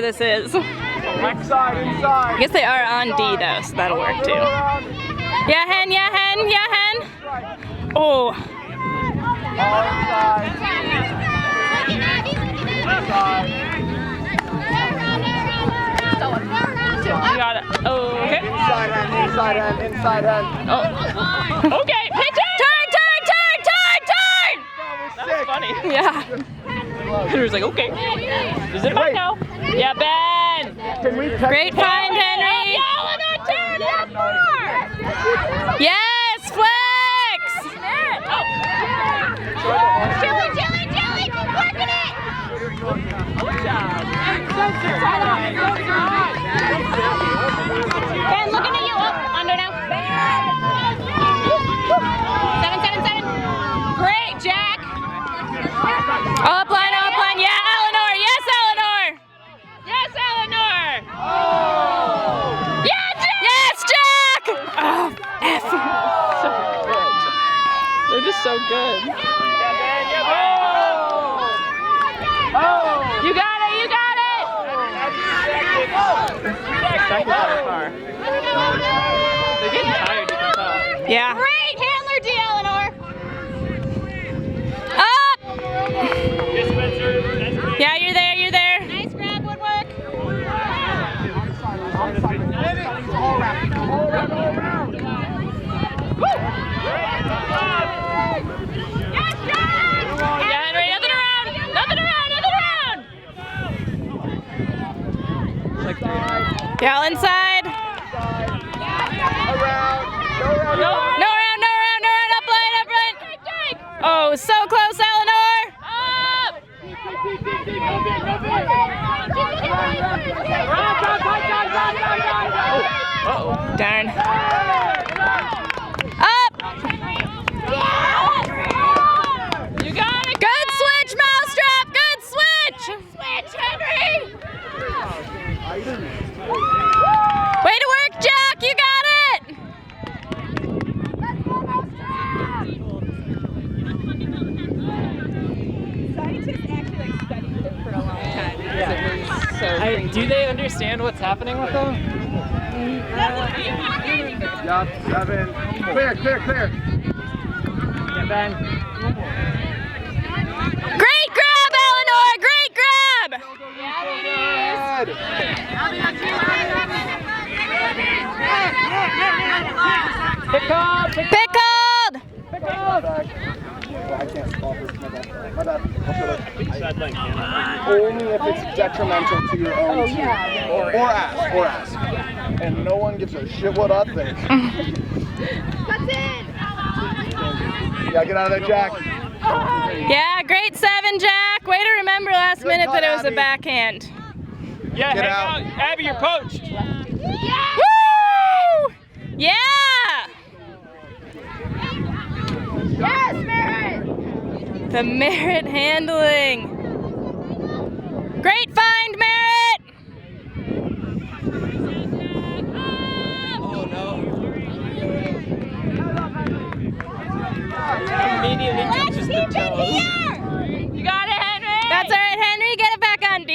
this is. Inside, inside. I guess they are on D though, so that'll work too. Yeah, hen, yeah, hen, yeah, hen. Oh. All inside. Inside. You got it. Oh, okay. Inside hand, inside hand, inside hand. Oh. Okay, hey, turn! That was funny. Yeah. Henry's like, okay. Is it fine now? Yeah, Ben! Great find, Henry! Yes, Flex! Chili, keep working it! Ben, looking at you. Oh, under now. 7. Great, Jack. Up line, yeah, Eleanor! Yes, Eleanor! Yes, Eleanor! Oh! Yes, Jack! Oh, F. So good. They're just so good. Oh! You got it, you got it! Second car. They're getting tired, you can tell. Yeah. Great handler, D. Eleanor. Up! Yeah, you're there, you're there. Nice grab, Woodwork. All around. Yeah, Henry, nothing around! Yeah, inside. Around. No around, up line. Oh, so close, Eleanor. Up! Uh-oh. Darn. Up! You got it! Good switch, Mousetrap! Good switch! Switch, Henry! Way to work, Jack! You got it! Scientists actually like studied them for a long time. Do they understand what's happening with them? Yup, 7. Clear. Yeah, Ben. Great grab, Eleanor! Great grab! Good. Pickled! Pickled! I can't stop it. My bad. Only if it's detrimental to your own team. Or ass. And no one gives a shit what I think. What's in? Yeah, get out of there, Jack. Yeah, great 7, Jack. Way to remember last Good minute call, that it was a Abby. backhand. Yeah, Get hang out. out. Abby, you're poached. Woo! Yeah! Yes, Merritt. The Merritt handling. Great find, Merritt! Oh, no. Immediately touches the toes. You got it, Henry! That's all right, Henry. Get it back on D.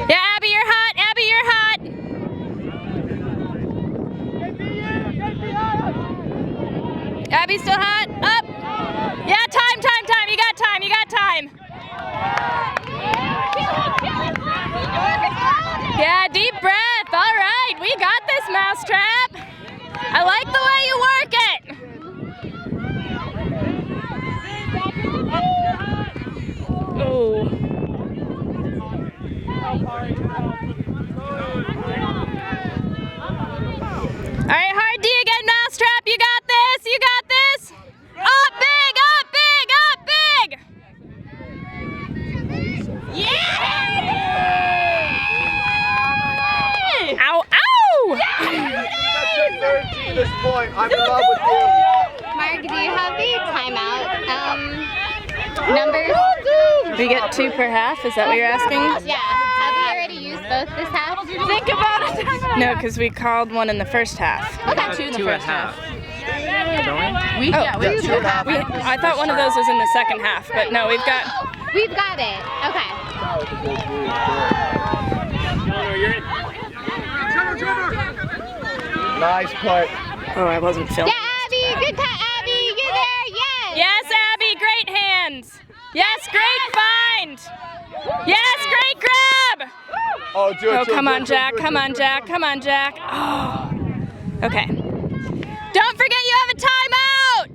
Yeah, Abby, you're hot. Abby, you're hot. Abby's still hot. Up. Yeah, time. You got time. Yeah, deep breath. All right, we got this, Mousetrap. I like the way you work it. Oh. All right, hard D again, Mousetrap. You got this. Up big. Yeah! Ow. That's your third team at this point. I'm in love with you. Mark, do you have the timeout numbers? We get 2 per half. Is that what you're asking? Yeah. Have we already used both this half? Think about it. No, because we called one in the first half. Okay. 2 and a half. I thought one of those was in the second half, but no, we've got it. Okay. Nice putt. Oh, I wasn't filming. Yeah, Abby, good cut, Abby. You're there. Yes. Yes, Abby, great hands. Yes, great find. Yes, great grab. Oh, do it. Oh, come on, Jack. Come on, Jack. Come on, Jack. Oh. Okay. Don't forget you have a timeout.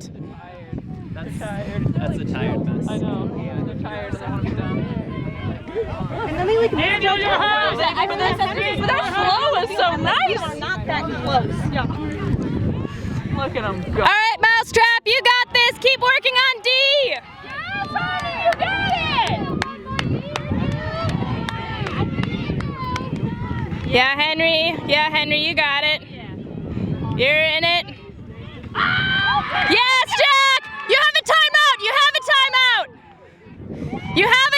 That's tired. That's a tired mess. I know. Yeah, they're tired and they want to be done. And then they like Daniel, your house. But their flow is so nice. Are not that close. Yeah. Look at them go. All right, Mousetrap, you got this. Keep working on D. Yes, honey, you got it. Yeah, Henry. Yeah, Henry, you got it. You're in it. Yes, Jack! You have a timeout! You have a timeout! You have